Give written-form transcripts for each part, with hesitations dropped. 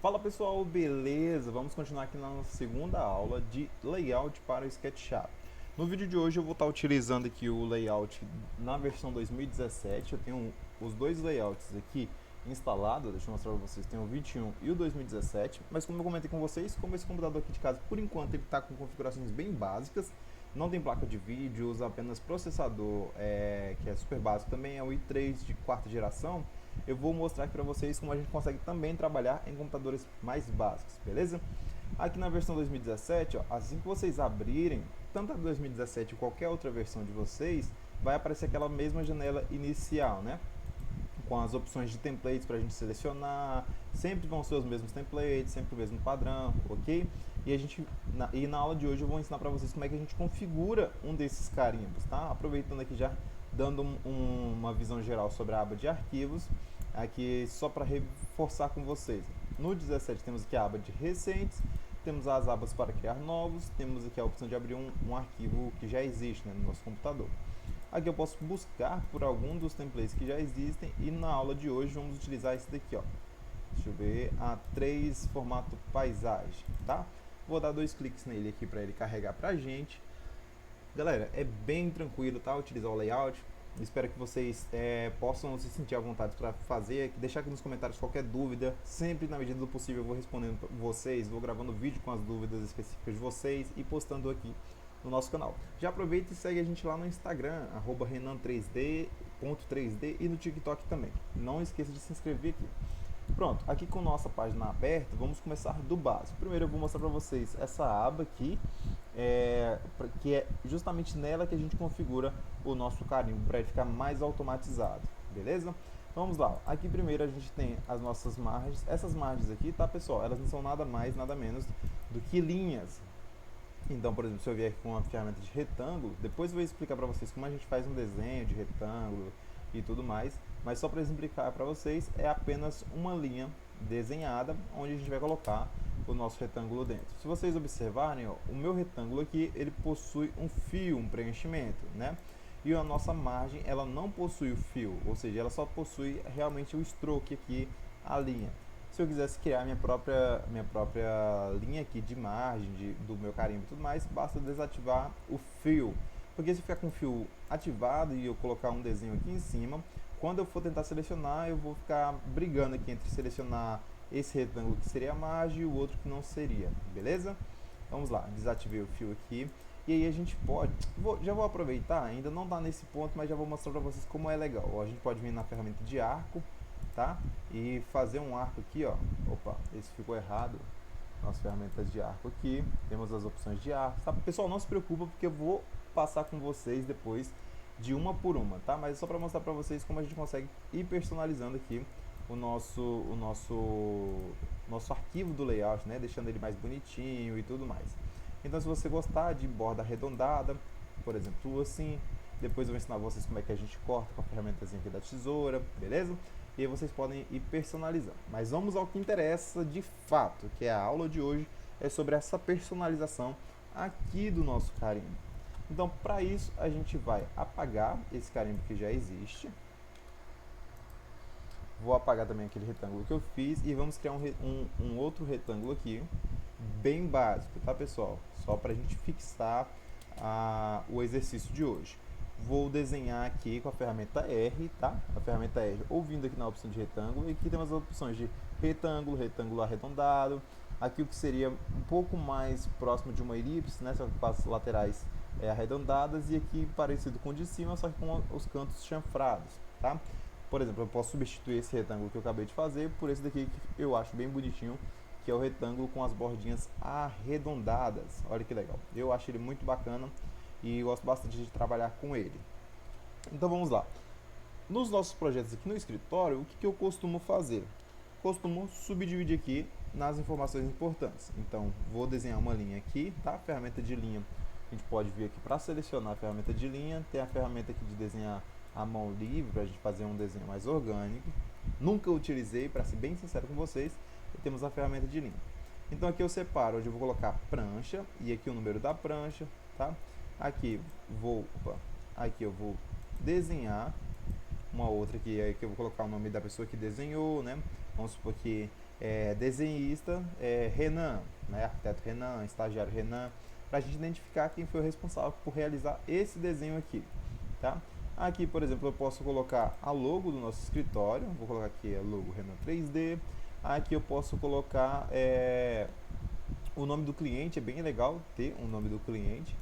Fala pessoal, beleza? Vamos continuar aqui na nossa segunda aula de layout para o SketchUp. No vídeo de hoje eu vou estar utilizando aqui o layout na versão 2017. Eu tenho os dois layouts aqui instalados, deixa eu mostrar para vocês, tem o 21 e o 2017, mas como eu comentei com vocês, como esse computador aqui de casa, por enquanto ele está com configurações bem básicas, não tem placa de vídeo, usa apenas processador, que é super básico também, é o i3 de quarta geração. Eu vou mostrar aqui para vocês como a gente consegue também trabalhar em computadores mais básicos, beleza? Aqui na versão 2017, ó, assim que vocês abrirem, tanto a 2017 ou qualquer outra versão de vocês, vai aparecer aquela mesma janela inicial, né? Com as opções de templates para a gente selecionar, sempre vão ser os mesmos templates, sempre o mesmo padrão, ok? E na aula de hoje eu vou ensinar para vocês como é que a gente configura um desses carimbos, tá? Aproveitando aqui já, dando uma visão geral sobre a aba de arquivos, aqui só para reforçar com vocês. No 17 temos aqui a aba de recentes, temos as abas para criar novos, temos aqui a opção de abrir um arquivo que já existe, né, no nosso computador. Aqui eu posso buscar por algum dos templates que já existem e na aula de hoje vamos utilizar esse daqui, ó. Deixa eu ver, A3 formato paisagem, tá? Vou dar dois cliques nele aqui para ele carregar pra gente. Galera, é bem tranquilo, tá? Utilizar o layout. Espero que vocês possam se sentir à vontade para fazer. Deixar aqui nos comentários qualquer dúvida. Sempre, na medida do possível, eu vou respondendo vocês. Vou gravando vídeo com as dúvidas específicas de vocês e postando aqui no nosso canal. Já aproveita e segue a gente lá no Instagram, renan3d.3d e no TikTok também. Não esqueça de se inscrever aqui. Pronto, aqui com nossa página aberta, vamos começar do básico. Primeiro eu vou mostrar para vocês essa aba aqui, que é justamente nela que a gente configura o nosso carimbo para ele ficar mais automatizado, beleza? Vamos lá, aqui primeiro a gente tem as nossas margens. Essas margens aqui, tá pessoal, elas não são nada mais, nada menos do que linhas. Então, por exemplo, se eu vier aqui com uma ferramenta de retângulo, depois eu vou explicar para vocês como a gente faz um desenho de retângulo e tudo mais, mas só para explicar para vocês, é apenas uma linha desenhada onde a gente vai colocar o nosso retângulo dentro. Se vocês observarem, ó, o meu retângulo aqui, ele possui um fio, um preenchimento, né? E a nossa margem, ela não possui o fio, ou seja, ela só possui realmente o stroke aqui, a linha. Se eu quisesse criar minha própria linha aqui de margem do meu carimbo e tudo mais, basta desativar o fio. Porque se ficar com o fio ativado e eu colocar um desenho aqui em cima, quando eu for tentar selecionar, eu vou ficar brigando aqui entre selecionar esse retângulo que seria a margem e o outro que não seria, beleza? Vamos lá, desativei o fio aqui. E aí a gente pode, já vou aproveitar, ainda não está nesse ponto, mas já vou mostrar para vocês como é legal. Ó, a gente pode vir na ferramenta de arco, tá? E fazer um arco aqui, ó. Opa, esse ficou errado. Nas ferramentas de arco aqui, temos as opções de arco, tá? Pessoal, não se preocupa porque eu vou passar com vocês depois de uma por uma, tá? Mas é só para mostrar para vocês como a gente consegue ir personalizando aqui o nosso arquivo do layout, né? Deixando ele mais bonitinho e tudo mais. Então, se você gostar de borda arredondada, por exemplo, assim, depois eu vou ensinar vocês como é que a gente corta com a ferramentazinha aqui da tesoura, beleza? E aí vocês podem ir personalizando. Mas vamos ao que interessa de fato, que é a aula de hoje, é sobre essa personalização aqui do nosso carimbo. Então, para isso, a gente vai apagar esse carimbo que já existe. Vou apagar também aquele retângulo que eu fiz e vamos criar um outro retângulo aqui, bem básico, tá pessoal? Só para a gente fixar o exercício de hoje. Vou desenhar aqui com a ferramenta R, tá? A ferramenta R, ou vindo aqui na opção de retângulo, e aqui temos as opções de retângulo, retângulo arredondado, aqui o que seria um pouco mais próximo de uma elipse, né? Só que com as laterais arredondadas, e aqui parecido com o de cima, só que com os cantos chanfrados, tá? Por exemplo, eu posso substituir esse retângulo que eu acabei de fazer por esse daqui que eu acho bem bonitinho, que é o retângulo com as bordinhas arredondadas. Olha que legal. Eu acho ele muito bacana e gosto bastante de trabalhar com ele. Então vamos lá. Nos nossos projetos aqui no escritório, o que eu costumo fazer? Costumo subdividir aqui nas informações importantes. Então, vou desenhar uma linha aqui, tá? Ferramenta de linha, a gente pode vir aqui para selecionar a ferramenta de linha. Tem a ferramenta aqui de desenhar a mão livre, para a gente fazer um desenho mais orgânico. Nunca utilizei, para ser bem sincero com vocês, e temos a ferramenta de linha. Então aqui eu separo, onde eu vou colocar prancha, e aqui o número da prancha, tá? Aqui eu vou desenhar uma outra aqui, aí que eu vou colocar o nome da pessoa que desenhou, né? Vamos supor que desenhista Renan, né, arquiteto Renan, estagiário Renan, para a gente identificar quem foi o responsável por realizar esse desenho aqui, tá? Aqui, por exemplo, eu posso colocar a logo do nosso escritório, vou colocar aqui a logo Renan 3D. Aqui eu posso colocar o nome do cliente, é bem legal ter um nome do cliente.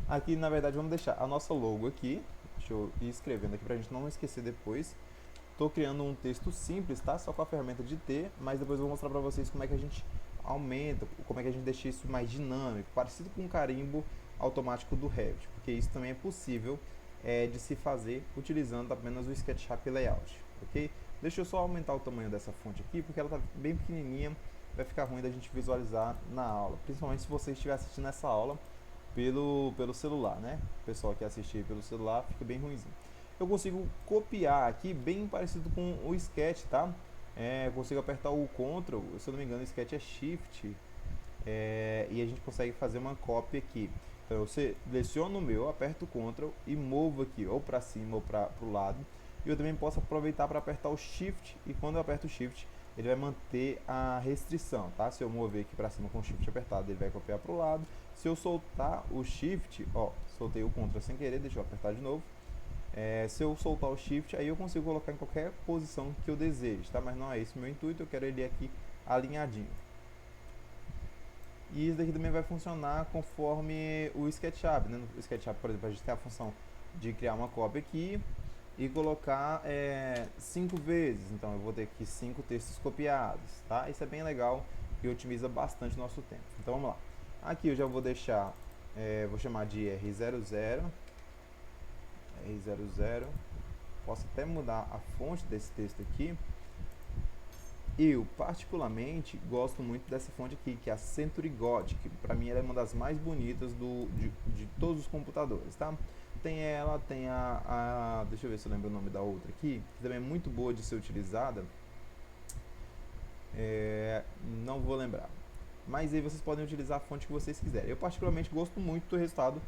Aqui, na verdade, vamos deixar a nossa logo aqui, deixa eu ir escrevendo aqui para a gente não esquecer depois. Estou criando um texto simples, tá? Só com a ferramenta de T, mas depois eu vou mostrar para vocês como é que a gente aumenta, como é que a gente deixa isso mais dinâmico, parecido com o carimbo automático do Revit, porque isso também é possível de se fazer utilizando apenas o SketchUp Layout, ok? Deixa eu só aumentar o tamanho dessa fonte aqui, porque ela está bem pequenininha, vai ficar ruim da gente visualizar na aula, principalmente se você estiver assistindo essa aula pelo celular, né? O pessoal que assistir pelo celular fica bem ruimzinho. Eu consigo copiar aqui bem parecido com o Sketch, tá? Eu consigo apertar o Ctrl, se eu não me engano o Sketch é Shift, e a gente consegue fazer uma cópia aqui. Então eu seleciono o meu, aperto o Ctrl e movo aqui, ou para cima ou para o lado. E eu também posso aproveitar para apertar o Shift, e quando eu aperto o Shift, ele vai manter a restrição, tá? Se eu mover aqui para cima com o Shift apertado, ele vai copiar para o lado. Se eu soltar o Shift, ó, soltei o Ctrl sem querer, deixa eu apertar de novo. Se eu soltar o Shift, aí eu consigo colocar em qualquer posição que eu deseje, tá? Mas não é esse o meu intuito, eu quero ele aqui alinhadinho. E isso daqui também vai funcionar conforme o SketchUp, né? No SketchUp, por exemplo, a gente tem a função de criar uma cópia aqui e colocar 5 vezes. Então eu vou ter aqui 5 textos copiados, tá? Isso é bem legal e otimiza bastante o nosso tempo. Então vamos lá. Aqui eu já vou deixar, vou chamar de R00. Posso até mudar a fonte desse texto aqui. Eu particularmente gosto muito dessa fonte aqui, que é a Century Gothic. Para mim ela é uma das mais bonitas de todos os computadores, tá? Tem ela, tem deixa eu ver se eu lembro o nome da outra aqui, que também é muito boa de ser utilizada. Não vou lembrar. Mas aí vocês podem utilizar a fonte que vocês quiserem. Eu particularmente gosto muito do resultado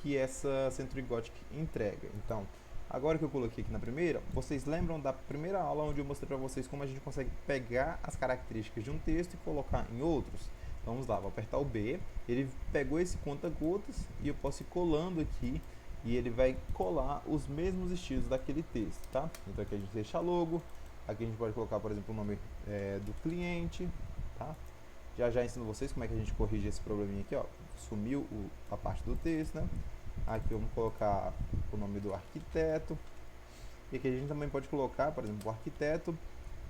que essa Century Gothic entrega. Então, agora que eu coloquei aqui na primeira, vocês lembram da primeira aula onde eu mostrei para vocês como a gente consegue pegar as características de um texto e colocar em outros? Então vamos lá, vou apertar o B, ele pegou esse conta-gotas e eu posso ir colando aqui e ele vai colar os mesmos estilos daquele texto, tá? Então aqui a gente deixa logo, aqui a gente pode colocar, por exemplo, o nome do cliente, tá? Já ensino vocês como é que a gente corrige esse probleminha aqui, ó. Sumiu a parte do texto, né? Aqui vamos colocar o nome do arquiteto. E aqui a gente também pode colocar, por exemplo, o arquiteto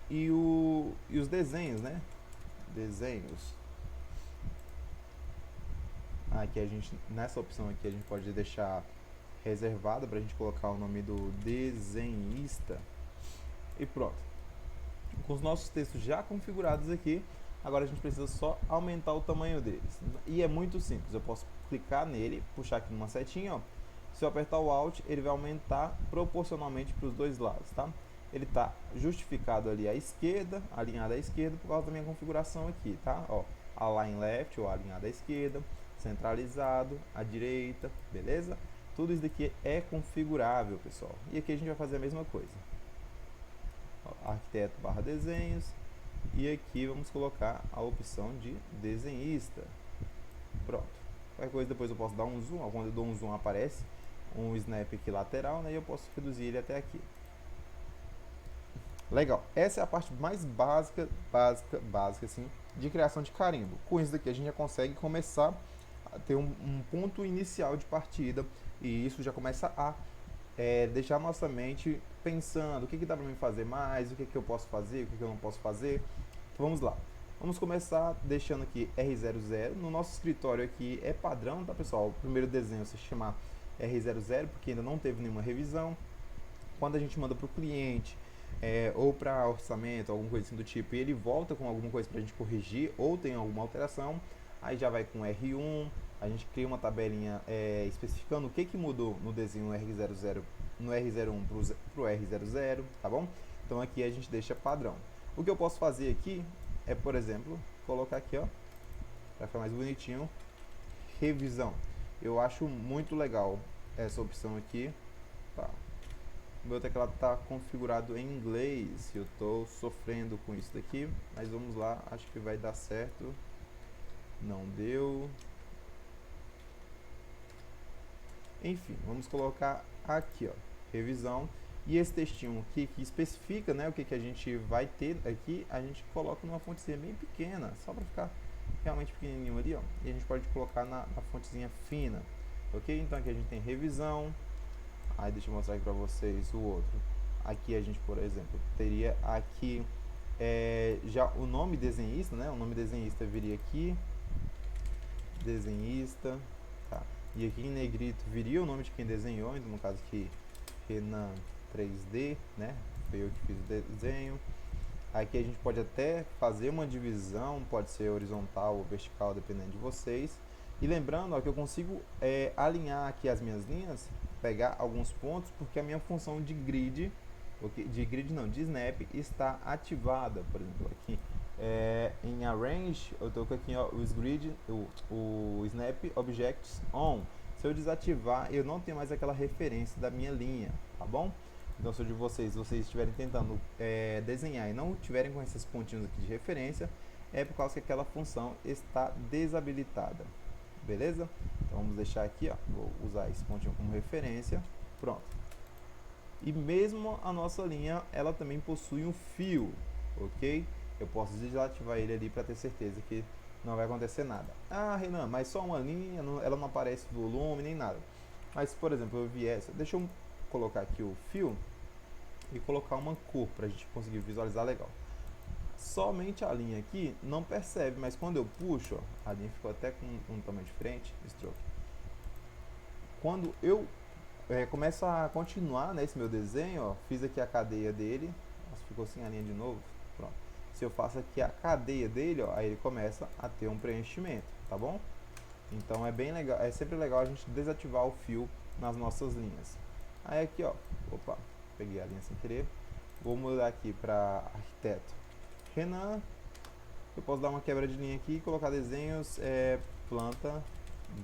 e os desenhos, né? Desenhos. Aqui a gente, nessa opção aqui, a gente pode deixar reservado para a gente colocar o nome do desenhista. E pronto. Com os nossos textos já configurados aqui, agora a gente precisa só aumentar o tamanho deles. E é muito simples, eu posso clicar nele, puxar aqui numa setinha, ó. Se eu apertar o Alt, ele vai aumentar proporcionalmente para os dois lados, tá? Ele está justificado ali à esquerda, alinhado à esquerda, por causa da minha configuração aqui, tá? Ó, Align Left, ou alinhado à esquerda, centralizado, à direita, beleza? Tudo isso daqui é configurável, pessoal. E aqui a gente vai fazer a mesma coisa. Ó, arquiteto barra desenhos. E aqui vamos colocar a opção de desenhista. Pronto. Qualquer coisa depois eu posso dar um zoom. Quando eu dou um zoom aparece um snap aqui lateral, né? E eu posso reduzir ele até aqui. Legal. Essa é a parte mais básica assim, de criação de carimbo. Com isso daqui a gente já consegue começar a ter um ponto inicial de partida. E isso já começa a deixar nossa mente pensando o que dá para mim fazer mais, o que eu posso fazer, o que eu não posso fazer. Então vamos lá. Vamos começar deixando aqui R00. No nosso escritório aqui é padrão, tá, pessoal? O primeiro desenho se chamar R00, porque ainda não teve nenhuma revisão. Quando a gente manda para o cliente ou para orçamento, alguma coisa assim do tipo, e ele volta com alguma coisa para a gente corrigir ou tem alguma alteração, aí já vai com R1. A gente cria uma tabelinha especificando o que mudou no desenho R00, no R01 para o R00, tá bom? Então aqui a gente deixa padrão. O que eu posso fazer aqui é, por exemplo, colocar aqui, ó, para ficar mais bonitinho, revisão. Eu acho muito legal essa opção aqui, tá? O meu teclado está configurado em inglês. Eu estou sofrendo com isso daqui, mas vamos lá, acho que vai dar certo. Não deu. Enfim, vamos colocar aqui, ó, revisão. E esse textinho aqui que especifica, né, o que a gente vai ter aqui, a gente coloca numa fontezinha bem pequena, só para ficar realmente pequenininho ali, ó. E a gente pode colocar na fontezinha fina, ok? Então aqui a gente tem revisão. Aí deixa eu mostrar aqui para vocês o outro. Aqui a gente, por exemplo, teria aqui já o nome desenhista, né? O nome desenhista viria aqui, desenhista, tá? E aqui em negrito viria o nome de quem desenhou, então no caso aqui Renan 3D, né? Foi eu que fiz o desenho. Aqui a gente pode até fazer uma divisão, pode ser horizontal ou vertical, dependendo de vocês. E lembrando, ó, que eu consigo alinhar aqui as minhas linhas, pegar alguns pontos, porque a minha função de grid, de snap, está ativada. Por exemplo, aqui em Arrange, eu estou com aqui, ó, o Snap Objects On. Se eu desativar, eu não tenho mais aquela referência da minha linha, tá bom? Então, se vocês estiverem tentando desenhar e não tiverem com esses pontinhos aqui de referência, é por causa que aquela função está desabilitada, beleza? Então, vamos deixar aqui, ó, vou usar esse pontinho como referência, pronto. E mesmo a nossa linha, ela também possui um fio, ok? Eu posso desativar ele ali para ter certeza que não vai acontecer nada. Ah, Renan, mas só uma linha, ela não aparece volume nem nada. Mas, por exemplo, eu viesse, deixa eu colocar aqui o fio e colocar uma cor para a gente conseguir visualizar legal. Somente a linha aqui não percebe, mas quando eu puxo, ó, a linha ficou até com um tamanho diferente, stroke. Quando eu começo a continuar nesse meu desenho, ó, fiz aqui a cadeia dele, nossa, ficou sem a linha de novo, pronto. Se eu faço aqui a cadeia dele, ó, aí ele começa a ter um preenchimento, tá bom? Então é bem legal, é sempre legal a gente desativar o fio nas nossas linhas. Aí aqui, ó, opa, peguei a linha sem querer, vou mudar aqui para arquiteto Renan. Eu posso dar uma quebra de linha aqui e colocar desenhos, planta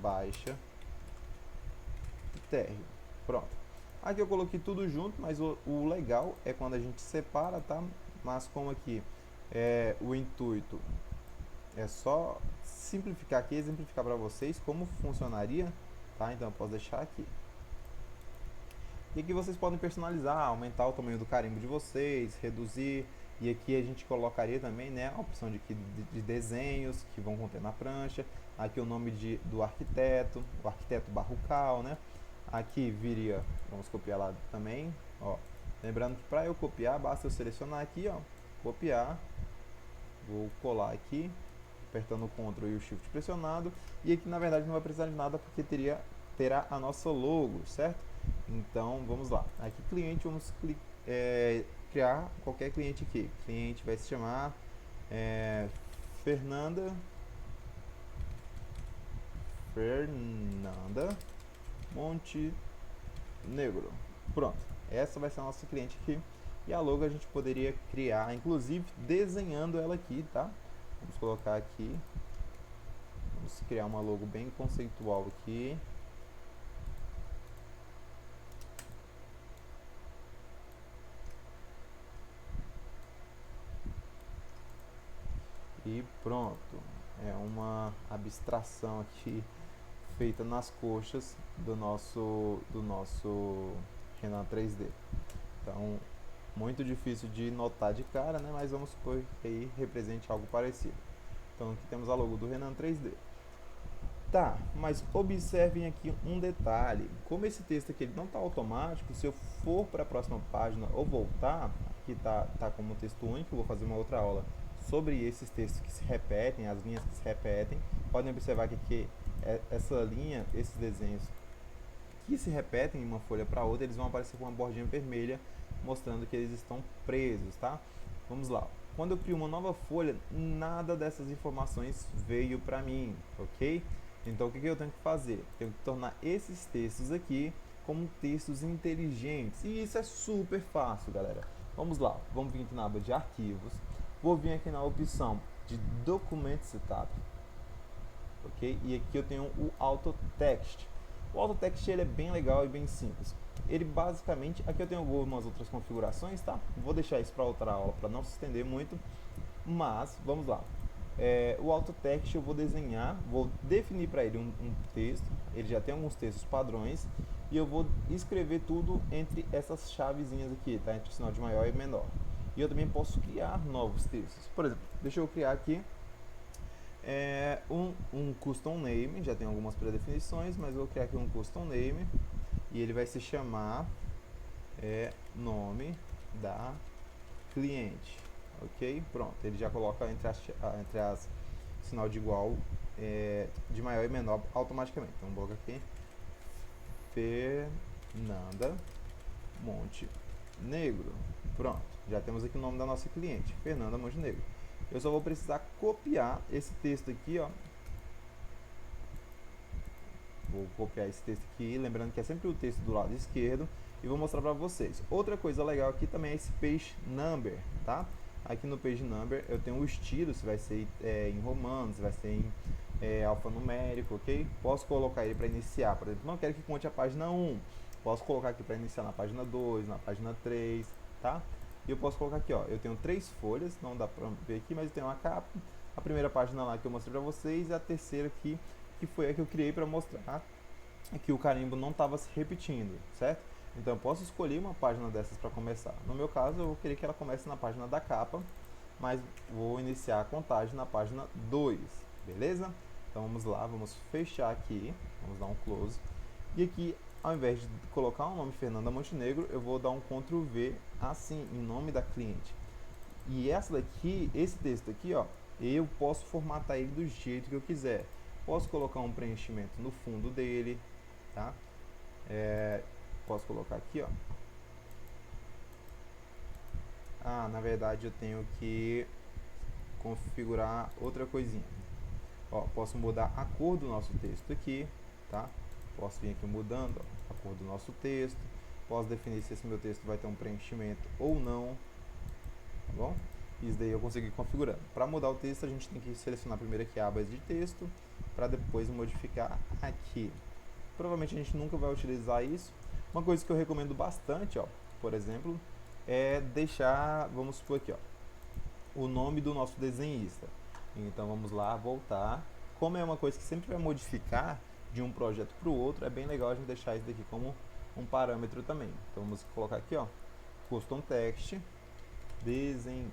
baixa térreo, pronto. Aqui eu coloquei tudo junto, mas o legal é quando a gente separa, tá? Mas como aqui o intuito é só simplificar aqui, exemplificar para vocês como funcionaria, tá? Então eu posso deixar aqui. E aqui vocês podem personalizar, aumentar o tamanho do carimbo de vocês, reduzir. E aqui a gente colocaria também, né, a opção de desenhos que vão conter na prancha. Aqui o nome do arquiteto, o arquiteto Barrocal, né? Aqui viria, vamos copiar lá também, ó. Lembrando que para eu copiar, basta eu selecionar aqui, ó, copiar. Vou colar aqui, apertando o Ctrl e o Shift pressionado. E aqui na verdade não vai precisar de nada porque terá a nossa logo, certo? Então vamos lá. Aqui cliente, vamos criar qualquer cliente aqui. O cliente vai se chamar Fernanda Montenegro. Pronto, essa vai ser a nossa cliente aqui. E a logo a gente poderia criar, inclusive desenhando ela aqui, tá? Vamos colocar aqui. Vamos criar uma logo bem conceitual aqui. E pronto, é uma abstração aqui feita nas coxas do nosso Renan 3D. Então, muito difícil de notar de cara, né? Mas vamos supor que aí represente algo parecido. Então aqui temos a logo do Renan 3D. Tá, mas observem aqui um detalhe. Como esse texto aqui ele não está automático, se eu for para a próxima página ou voltar, aqui tá como texto único, eu vou fazer uma outra aula sobre esses textos que se repetem, as linhas que se repetem. Podem observar que aqui essa linha, esses desenhos que se repetem em uma folha para outra, eles vão aparecer com uma bordinha vermelha mostrando que eles estão presos, tá? Vamos lá. Quando eu crio uma nova folha, nada dessas informações veio para mim, ok? Então o que eu tenho que fazer? Tenho que tornar esses textos aqui como textos inteligentes. E isso é super fácil, galera. Vamos lá, vamos vir aqui na aba de arquivos. Vou vir aqui na opção de Document Setup, ok? E aqui eu tenho o Auto Text. O Auto Text ele é bem legal e bem simples. ele basicamente, aqui eu tenho algumas outras configurações, tá? Vou deixar isso para outra aula para não se estender muito, mas vamos lá. O auto text eu vou desenhar, vou definir para ele um texto, ele já tem alguns textos padrões, e eu vou escrever tudo entre essas chavezinhas aqui, tá? Entre o sinal de maior e menor. E eu também posso criar novos textos. Por exemplo, deixa eu criar aqui um custom name, já tem algumas pré-definições, mas eu vou criar aqui um custom name, e ele vai se chamar nome da cliente. Ok? Pronto, ele já coloca entre as sinal de igual, de maior e menor automaticamente. Então, vou colocar aqui Fernanda Montenegro. Pronto, já temos aqui o nome da nossa cliente, Fernanda Montenegro. Eu só vou precisar copiar esse texto aqui, ó. Vou copiar esse texto aqui, lembrando que é sempre o texto do lado esquerdo, e vou mostrar para vocês. Outra coisa legal aqui também é esse page number, tá? Aqui no page number eu tenho o estilo, se vai ser em romano, se vai ser em alfanumérico, ok? Posso colocar ele para iniciar, por exemplo, não quero que conte a página 1, posso colocar aqui para iniciar na página 2, na página 3, tá? E eu posso colocar aqui, ó, eu tenho 3 folhas, não dá para ver aqui, mas eu tenho uma capa, a primeira página lá que eu mostrei para vocês, e a terceira aqui, que foi a que eu criei para mostrar que o carimbo não estava se repetindo, certo? Então eu posso escolher uma página dessas para começar. No meu caso, eu vou querer que ela comece na página da capa, mas vou iniciar a contagem na página 2, beleza? Então vamos lá, vamos fechar aqui, vamos dar um close. E aqui, ao invés de colocar o nome Fernanda Montenegro, eu vou dar um Ctrl V assim, em nome da cliente. E essa daqui, esse texto aqui, ó, eu posso formatar ele do jeito que eu quiser. Posso colocar um preenchimento no fundo dele, tá? Posso colocar aqui, ó. Na verdade eu tenho que configurar outra coisinha. Ó, posso mudar a cor do nosso texto aqui, tá? Posso vir aqui mudando, ó, a cor do nosso texto. Posso definir se esse meu texto vai ter um preenchimento ou não, tá bom? Isso daí eu consegui configurar. Para mudar o texto, a gente tem que selecionar primeiro aqui a aba de texto, para depois modificar aqui. Provavelmente a gente nunca vai utilizar isso. Uma coisa que eu recomendo bastante, ó, por exemplo, é deixar, vamos supor aqui, ó, o nome do nosso desenhista. Então vamos lá, voltar. Como é uma coisa que sempre vai modificar de um projeto para o outro, é bem legal a gente deixar isso daqui como um parâmetro também. Então vamos colocar aqui, ó, custom text, desenhista.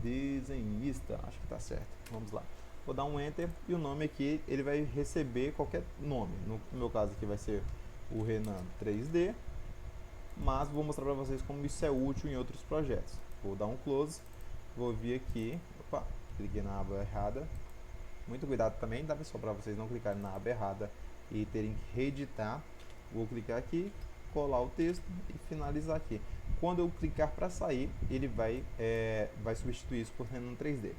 Desenhista, acho que tá certo. Vamos lá. Vou dar um enter e o nome aqui, ele vai receber qualquer nome. No meu caso aqui vai ser o Renan 3D, mas vou mostrar para vocês como isso é útil em outros projetos. Vou dar um close, vou vir aqui, opa, cliquei na aba errada. Muito cuidado também, dá só para vocês não clicarem na aba errada e terem que reeditar. Vou clicar aqui, colar o texto e finalizar aqui. Quando eu clicar para sair, ele vai substituir isso por Renan 3D.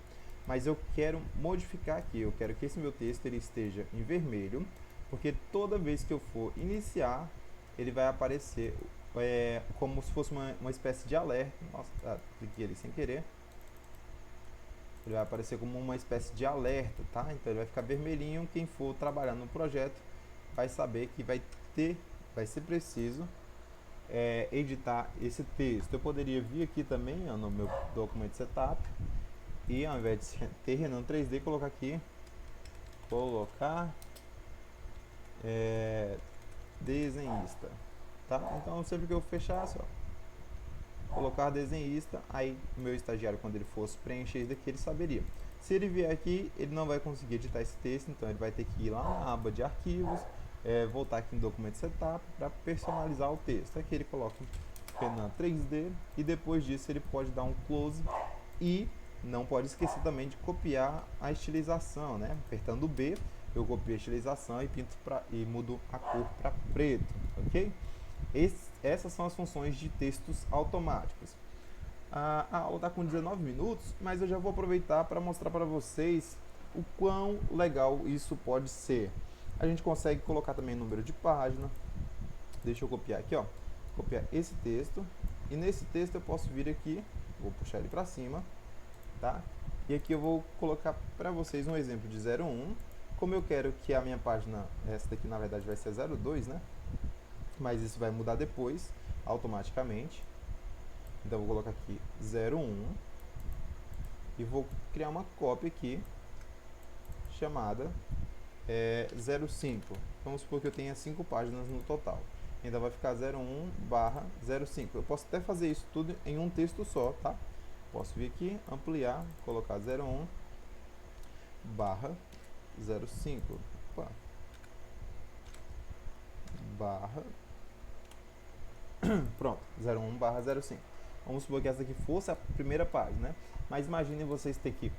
Mas eu quero modificar aqui, eu quero que esse meu texto ele esteja em vermelho, porque toda vez que eu for iniciar, ele vai aparecer como se fosse uma espécie de alerta. Nossa, cliquei ali sem querer. Ele vai aparecer como uma espécie de alerta, tá? Então ele vai ficar vermelhinho, quem for trabalhar no projeto vai saber que vai ser preciso editar esse texto. Eu poderia vir aqui também, ó, no meu documento setup, e ao invés de ter Renan 3D, colocar aqui, desenhista, tá? Então sempre que eu fechasse, ó, colocar desenhista, aí o meu estagiário, quando ele fosse preencher isso daqui, ele saberia. Se ele vier aqui, ele não vai conseguir editar esse texto, então ele vai ter que ir lá na aba de arquivos, voltar aqui no documento setup para personalizar o texto. Aqui ele coloca Renan 3D e depois disso ele pode dar um close e não pode esquecer também de copiar a estilização, né? Apertando o B, eu copio a estilização e pinto e mudo a cor para preto, ok? Essas são as funções de textos automáticos. A aula está com 19 minutos, mas eu já vou aproveitar para mostrar para vocês o quão legal isso pode ser. A gente consegue colocar também número de página. Deixa eu copiar aqui, ó. Copiar esse texto. E nesse texto eu posso vir aqui, vou puxar ele para cima, tá? E aqui eu vou colocar para vocês um exemplo de 01. Como eu quero que a minha página, essa daqui na verdade vai ser 02, né? Mas isso vai mudar depois, automaticamente. Então eu vou colocar aqui 01 e vou criar uma cópia aqui chamada 05. Vamos supor que eu tenha 5 páginas no total. Então vai ficar 01/05. Eu posso até fazer isso tudo em um texto só, tá? Posso vir aqui, ampliar, colocar 01/05. Opa. Barra. Pronto, 01/05. Vamos supor que essa aqui fosse a primeira página, né? Mas imagine vocês ter que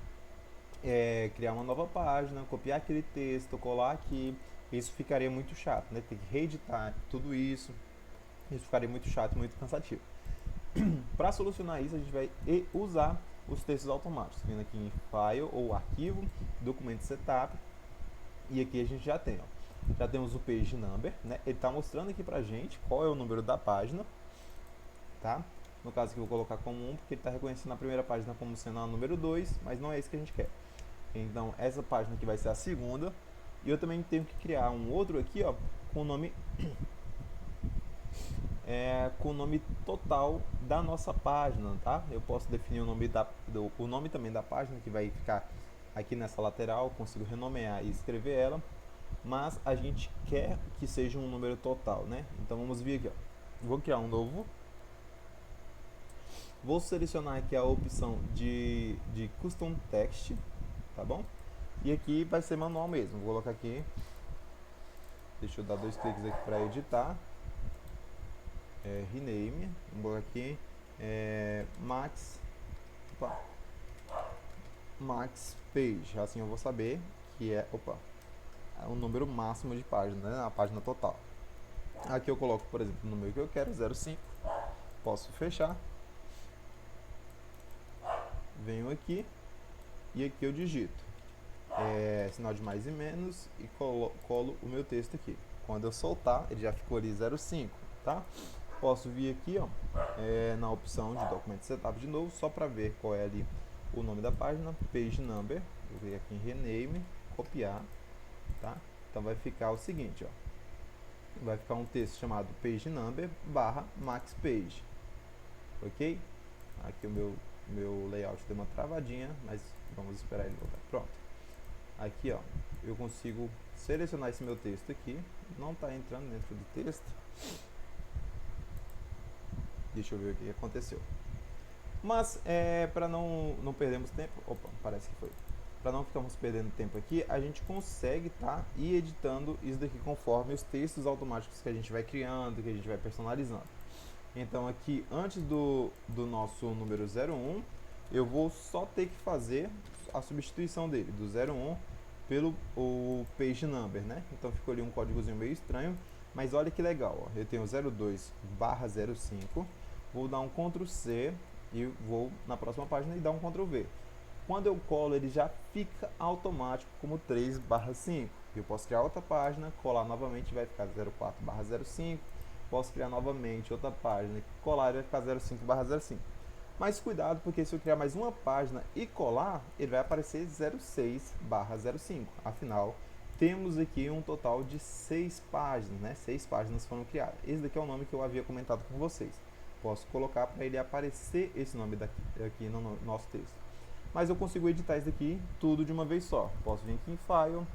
criar uma nova página, copiar aquele texto, colar aqui. Isso ficaria muito chato, né? Ter que reeditar tudo isso. Isso ficaria muito chato e muito cansativo. Para solucionar isso, a gente vai usar os textos automáticos. Vindo aqui em File ou Arquivo, Documento Setup. E aqui a gente já tem, ó. Já temos o Page Number, né? Ele está mostrando aqui pra gente qual é o número da página, tá? No caso aqui eu vou colocar como 1, porque ele está reconhecendo a primeira página como sendo a número 2, mas não é isso que a gente quer. Então, essa página aqui vai ser a segunda. E eu também tenho que criar um outro aqui, ó, com o nome com o nome total da nossa página, tá? Eu posso definir o nome também da página, que vai ficar aqui nessa lateral. Consigo renomear e escrever ela, mas a gente quer que seja um número total, né? Então vamos vir aqui, ó. Vou criar um novo. Vou selecionar aqui a opção de Custom Text, tá bom? E aqui vai ser manual mesmo. Vou colocar aqui, deixa eu dar 2 cliques aqui para editar. Rename, vou colocar aqui Max Page, assim eu vou saber que é o número máximo de páginas, né? A página total. Aqui eu coloco, por exemplo, o número que eu quero, 05. Posso fechar. Venho aqui e aqui eu digito sinal de mais e menos e colo o meu texto aqui. Quando eu soltar, ele já ficou ali 05, tá? Posso vir aqui, ó, na opção de Documento Setup de novo, só para ver qual é ali o nome da página, Page Number. Vou vir aqui em Rename, copiar, tá? Então vai ficar o seguinte, ó, vai ficar um texto chamado Page Number /Max Page, ok? Aqui o meu layout deu uma travadinha, mas vamos esperar ele voltar. Pronto. Aqui, ó, eu consigo selecionar esse meu texto aqui. Não está entrando dentro do texto. Deixa eu ver o que aconteceu. Mas, para não perdermos tempo... Opa, parece que foi. Para não ficarmos perdendo tempo aqui, a gente consegue ir editando isso daqui conforme os textos automáticos que a gente vai criando, que a gente vai personalizando. Então aqui, antes do nosso número 01, eu vou só ter que fazer a substituição dele, do 01 pelo o page number, né? Então ficou ali um códigozinho meio estranho, mas olha que legal, ó. Eu tenho 02/05, vou dar um Ctrl C e vou na próxima página e dar um Ctrl V. Quando eu colo, ele já fica automático como 3/5. Eu posso criar outra página, colar novamente, vai ficar 04/05. Posso criar novamente outra página, colar e vai ficar 05/05. Mas cuidado, porque se eu criar mais uma página e colar, ele vai aparecer 06/05. Afinal, temos aqui um total de 6 páginas, né? 6 páginas foram criadas. Esse daqui é o nome que eu havia comentado com vocês. Posso colocar para ele aparecer esse nome aqui no nosso texto. Mas eu consigo editar isso daqui tudo de uma vez só. Posso vir aqui em File,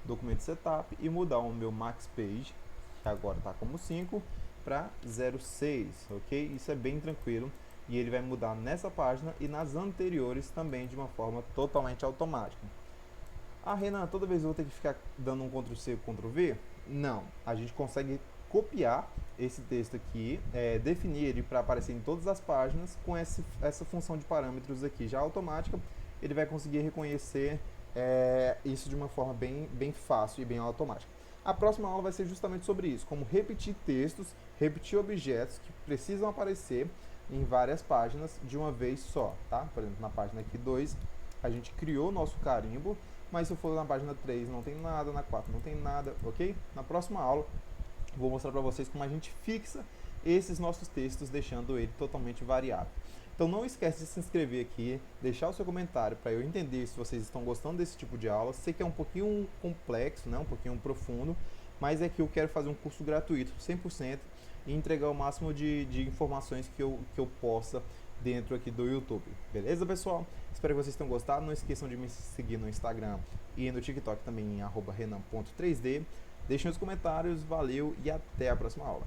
Documento Setup e mudar o meu Max Page, que agora está como 5, para 06, ok? Isso é bem tranquilo e ele vai mudar nessa página e nas anteriores também de uma forma totalmente automática. Ah, Renan, toda vez eu vou ter que ficar dando um Ctrl C, Ctrl V? Não, a gente consegue copiar esse texto aqui, definir ele para aparecer em todas as páginas com essa função de parâmetros aqui já automática. Ele vai conseguir reconhecer isso de uma forma bem fácil e bem automática. A próxima aula vai ser justamente sobre isso, como repetir textos, repetir objetos que precisam aparecer em várias páginas de uma vez só, tá? Por exemplo, na página aqui 2, a gente criou o nosso carimbo, mas se eu for na página 3 não tem nada, na 4 não tem nada, ok? Na próxima aula, vou mostrar para vocês como a gente fixa esses nossos textos, deixando ele totalmente variável. Então não esquece de se inscrever aqui, deixar o seu comentário para eu entender se vocês estão gostando desse tipo de aula. Sei que é um pouquinho complexo, né? Um pouquinho profundo, mas é que eu quero fazer um curso gratuito, 100%, e entregar o máximo de informações que eu possa dentro aqui do YouTube. Beleza, pessoal? Espero que vocês tenham gostado. Não esqueçam de me seguir no Instagram e no TikTok também em @renan.3d. Deixem os comentários, valeu e até a próxima aula.